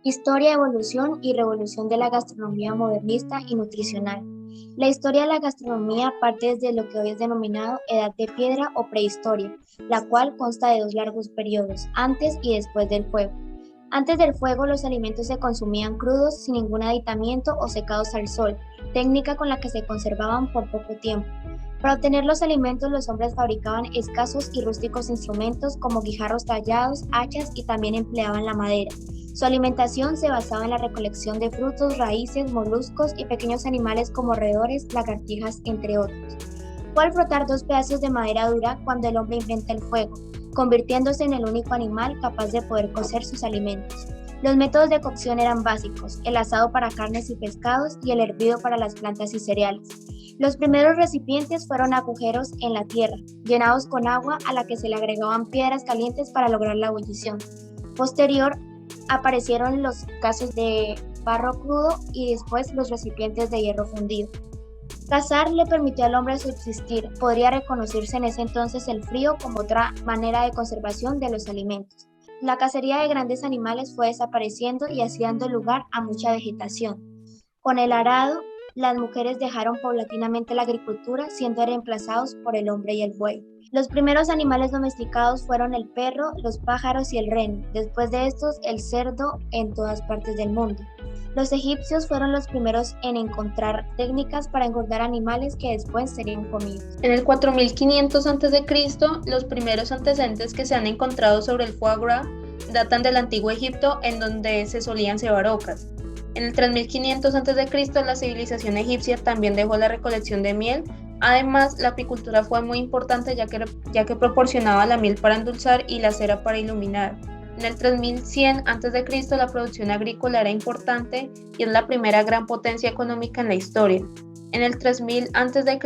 Historia, evolución y revolución de la gastronomía modernista y nutricional. La historia de la gastronomía parte desde lo que hoy es denominado Edad de Piedra o Prehistoria, la cual consta de dos largos periodos, antes y después del fuego. Antes del fuego, los alimentos se consumían crudos, sin ningún aditamiento o secados al sol, técnica con la que se conservaban por poco tiempo. Para obtener los alimentos, los hombres fabricaban escasos y rústicos instrumentos como guijarros tallados, hachas y también empleaban la madera. Su alimentación se basaba en la recolección de frutos, raíces, moluscos y pequeños animales como roedores, lagartijas, entre otros. Fue al frotar dos pedazos de madera dura cuando el hombre inventa el fuego, convirtiéndose en el único animal capaz de poder cocer sus alimentos. Los métodos de cocción eran básicos, el asado para carnes y pescados y el hervido para las plantas y cereales. Los primeros recipientes fueron agujeros en la tierra, llenados con agua a la que se le agregaban piedras calientes para lograr la ebullición. Posterior, aparecieron los casos de barro crudo y después los recipientes de hierro fundido. Cazar le permitió al hombre subsistir. Podría reconocerse en ese entonces el frío como otra manera de conservación de los alimentos. La cacería de grandes animales fue desapareciendo y así dando lugar a mucha vegetación. Con el arado, las mujeres dejaron paulatinamente la agricultura, siendo reemplazados por el hombre y el buey. Los primeros animales domesticados fueron el perro, los pájaros y el reno. Después de estos, el cerdo en todas partes del mundo. Los egipcios fueron los primeros en encontrar técnicas para engordar animales que después serían comidos. En el 4500 a.C., los primeros antecedentes que se han encontrado sobre el foie gras datan del antiguo Egipto, en donde se solían cebar ocas. En el 3500 a.C., la civilización egipcia también dejó la recolección de miel. Además, la apicultura fue muy importante ya que proporcionaba la miel para endulzar y la cera para iluminar. En el 3100 a.C., la producción agrícola era importante y es la primera gran potencia económica en la historia. En el 3000 a.C.,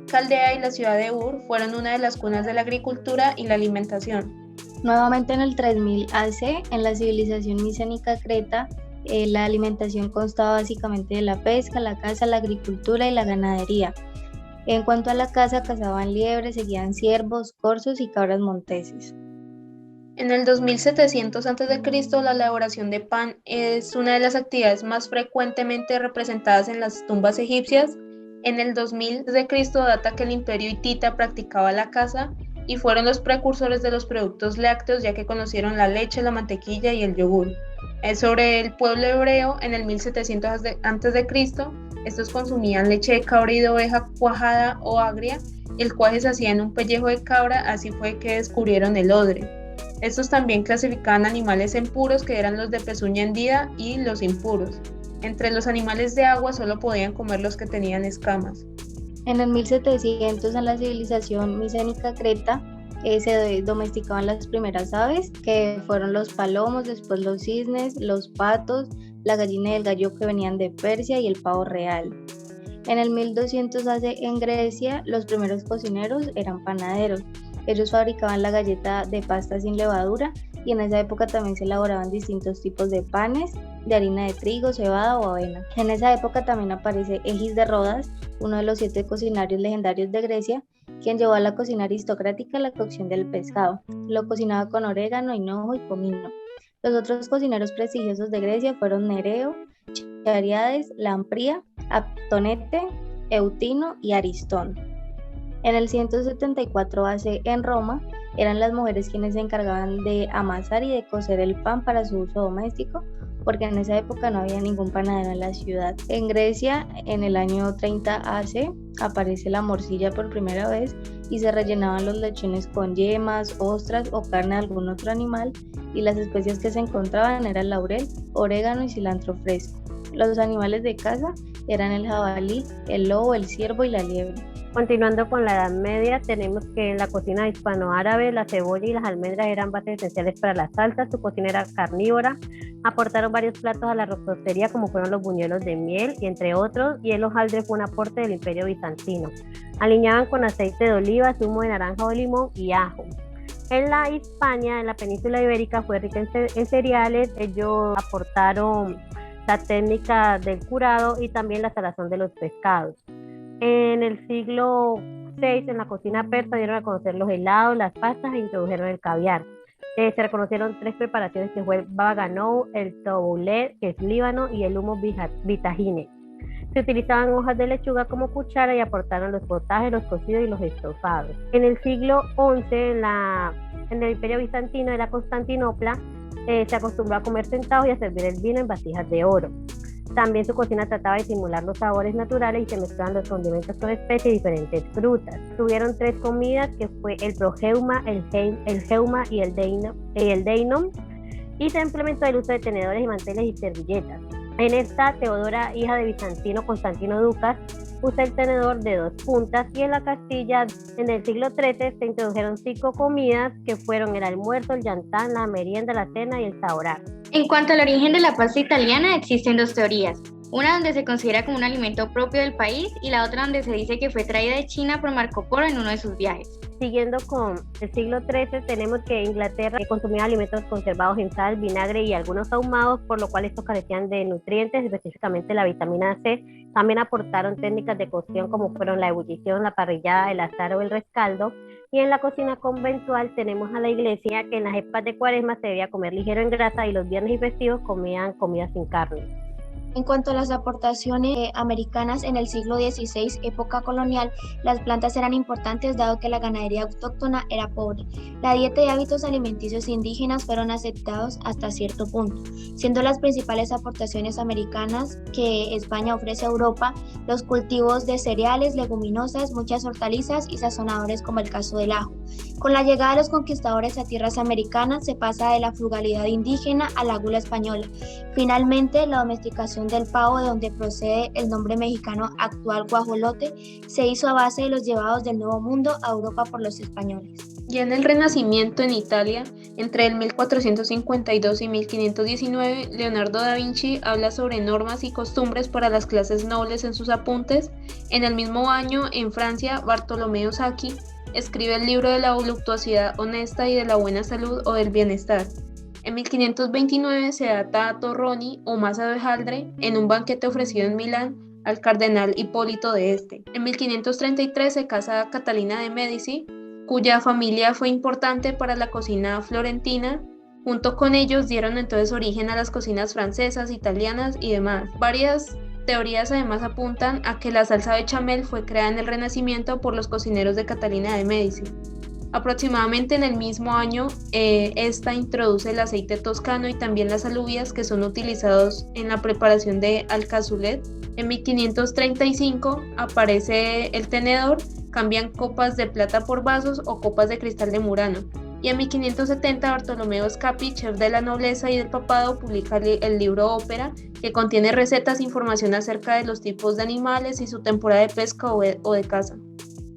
Caldea y la ciudad de Ur fueron una de las cunas de la agricultura y la alimentación. Nuevamente en el 3000 AC, en la civilización micénica Creta, la alimentación constaba básicamente de la pesca, la caza, la agricultura y la ganadería. En cuanto a la caza, cazaban liebres, seguían ciervos, corzos y cabras monteses. En el 2700 a.C., la elaboración de pan es una de las actividades más frecuentemente representadas en las tumbas egipcias. En el 2000 a.C. data que el imperio hitita practicaba la caza y fueron los precursores de los productos lácteos, ya que conocieron la leche, la mantequilla y el yogur. Sobre el pueblo hebreo, en el 1700 a.C., estos consumían leche de cabra y de oveja cuajada o agria. El cuaje se hacía en un pellejo de cabra, así fue que descubrieron el odre. Estos también clasificaban animales en puros, que eran los de pezuña hendida, y los impuros. Entre los animales de agua solo podían comer los que tenían escamas. En el 1700, en la civilización micénica Creta, se domesticaban las primeras aves, que fueron los palomos, después los cisnes, los patos, la gallina y el gallo que venían de Persia y el pavo real. En el 1200 AC, en Grecia, los primeros cocineros eran panaderos. Ellos fabricaban la galleta de pasta sin levadura y en esa época también se elaboraban distintos tipos de panes de harina de trigo, cebada o avena. En esa época también aparece Egis de Rodas, uno de los 7 cocinarios legendarios de Grecia, quien llevó a la cocina aristocrática la cocción del pescado. Lo cocinaba con orégano, hinojo y comino. Los otros cocineros prestigiosos de Grecia fueron Nereo, Chariades, Lampría, Aptonete, Eutino y Aristón. En el 174 AC, en Roma, eran las mujeres quienes se encargaban de amasar y de cocer el pan para su uso doméstico, porque en esa época no había ningún panadero en la ciudad. En Grecia, en el año 30 AC, aparece la morcilla por primera vez y se rellenaban los lechones con yemas, ostras o carne de algún otro animal, y las especias que se encontraban eran laurel, orégano y cilantro fresco. Los animales de caza eran el jabalí, el lobo, el ciervo y la liebre. Continuando con la Edad Media, tenemos que en la cocina hispanoárabe la cebolla y las almendras eran bases esenciales para las salsas. Su cocina era carnívora, aportaron varios platos a la repostería como fueron los buñuelos de miel y entre otros, y el hojaldre fue un aporte del Imperio Bizantino. Aliñaban con aceite de oliva, zumo de naranja o limón y ajo. En la Hispania, en la península ibérica, fue rica en cereales. Ellos aportaron la técnica del curado y también la salazón de los pescados. En el siglo VI, en la cocina persa, dieron a conocer los helados, las pastas e introdujeron el caviar. Se reconocieron 3 preparaciones, que fue el baba ganoush, el taboulet, que es líbano, y el humus bitahine. Se utilizaban hojas de lechuga como cuchara y aportaron los potajes, los cocidos y los estofados. En el siglo XI, en el Imperio Bizantino de la Constantinopla, se acostumbró a comer sentados y a servir el vino en vasijas de oro. También su cocina trataba de simular los sabores naturales y se mezclaban los condimentos con especies y diferentes frutas. Tuvieron 3 comidas, que fue el progeuma, el geuma y el deinom, y se implementó el uso de tenedores y manteles y servilletas. En esta, Teodora, hija de Bizantino Constantino Ducas, usa el tenedor de 2 puntas, y en la Castilla, en el siglo XIII, se introdujeron 5 comidas, que fueron el almuerzo, el yantán, la merienda, la cena y el saorar. En cuanto al origen de la pasta italiana, existen 2 teorías. Una donde se considera como un alimento propio del país y la otra donde se dice que fue traída de China por Marco Polo en uno de sus viajes. Siguiendo con el siglo XIII, tenemos que Inglaterra consumía alimentos conservados en sal, vinagre y algunos ahumados, por lo cual estos carecían de nutrientes, específicamente la vitamina C. También aportaron técnicas de cocción como fueron la ebullición, la parrillada, el asar o el rescaldo. Y en la cocina conventual tenemos a la iglesia, que en las épocas de Cuaresma se debía comer ligero en grasa y los viernes y festivos comían comida sin carne. En cuanto a las aportaciones americanas en el siglo XVI, época colonial, las plantas eran importantes dado que la ganadería autóctona era pobre. La dieta y hábitos alimenticios indígenas fueron aceptados hasta cierto punto, siendo las principales aportaciones americanas que España ofrece a Europa los cultivos de cereales, leguminosas, muchas hortalizas y sazonadores, como el caso del ajo. Con la llegada de los conquistadores a tierras americanas se pasa de la frugalidad indígena a la gula española. Finalmente, la domesticación del pavo, de donde procede el nombre mexicano actual guajolote, se hizo a base de los llevados del Nuevo Mundo a Europa por los españoles. Ya en el Renacimiento en Italia, entre el 1452 y 1519, Leonardo da Vinci habla sobre normas y costumbres para las clases nobles en sus apuntes. En el mismo año, en Francia, Bartolomeo Sacchi escribe el libro de la voluptuosidad honesta y de la buena salud o del bienestar. En 1529 se data a Torroni o masa de hojaldre en un banquete ofrecido en Milán al cardenal Hipólito de Este. En 1533 se casa Catalina de Medici, cuya familia fue importante para la cocina florentina. Junto con ellos dieron entonces origen a las cocinas francesas, italianas y demás. Varias teorías además apuntan a que la salsa bechamel fue creada en el Renacimiento por los cocineros de Catalina de Medici. Aproximadamente en el mismo año, esta introduce el aceite toscano y también las alubias, que son utilizados en la preparación de alcazulet. En 1535 aparece el tenedor, cambian copas de plata por vasos o copas de cristal de Murano. Y en 1570 Bartolomeo Scappi, chef de la nobleza y del papado, publica el libro Ópera, que contiene recetas e información acerca de los tipos de animales y su temporada de pesca o de caza.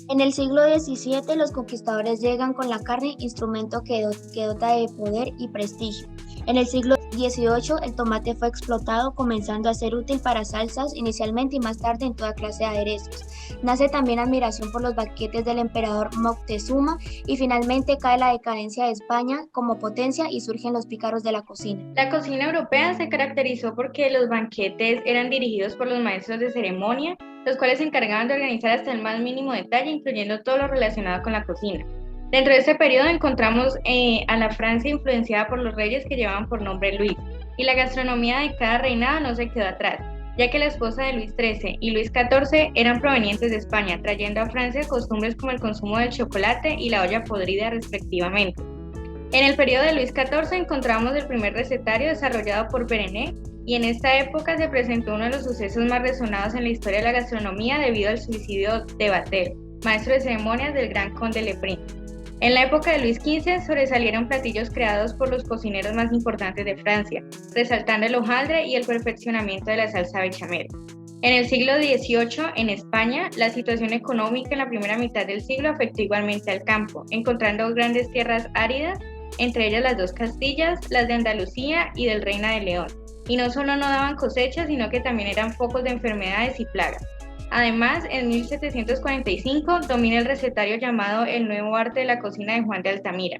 En el siglo XVII, los conquistadores llegan con la carne, instrumento que dota de poder y prestigio. En el siglo XVIII, el tomate fue explotado, comenzando a ser útil para salsas inicialmente y más tarde en toda clase de aderezos. Nace también admiración por los banquetes del emperador Moctezuma y finalmente cae la decadencia de España como potencia y surgen los pícaros de la cocina. La cocina europea se caracterizó porque los banquetes eran dirigidos por los maestros de ceremonia, los cuales se encargaban de organizar hasta el más mínimo detalle, incluyendo todo lo relacionado con la cocina. Dentro de este periodo encontramos a la Francia influenciada por los reyes que llevaban por nombre Luis, y la gastronomía de cada reinado no se quedó atrás, ya que la esposa de Luis XIII y Luis XIV eran provenientes de España, trayendo a Francia costumbres como el consumo del chocolate y la olla podrida respectivamente. En el periodo de Luis XIV encontramos el primer recetario desarrollado por Berené, y en esta época se presentó uno de los sucesos más resonados en la historia de la gastronomía debido al suicidio de Vatel, maestro de ceremonias del gran conde Leprin. En la época de Luis XV sobresalieron platillos creados por los cocineros más importantes de Francia, resaltando el hojaldre y el perfeccionamiento de la salsa bechamel. En el siglo XVIII, en España, la situación económica en la primera mitad del siglo afectó igualmente al campo, encontrando grandes tierras áridas, entre ellas las 2 Castillas, las de Andalucía y del Reino de León. Y no solo no daban cosechas, sino que también eran focos de enfermedades y plagas. Además, en 1745 domina el recetario llamado El Nuevo Arte de la Cocina de Juan de Altamira.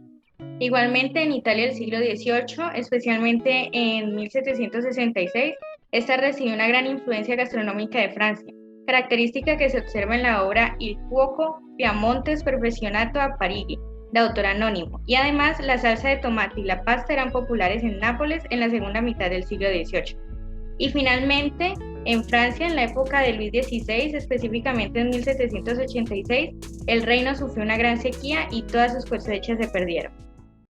Igualmente, en Italia del siglo XVIII, especialmente en 1766, esta recibió una gran influencia gastronómica de Francia, característica que se observa en la obra Il Cuoco Piamontes Perfezionato a Parigi, de autor anónimo, y además la salsa de tomate y la pasta eran populares en Nápoles en la segunda mitad del siglo XVIII. Y finalmente, en Francia, en la época de Luis XVI, específicamente en 1786, el reino sufrió una gran sequía y todas sus cosechas se perdieron.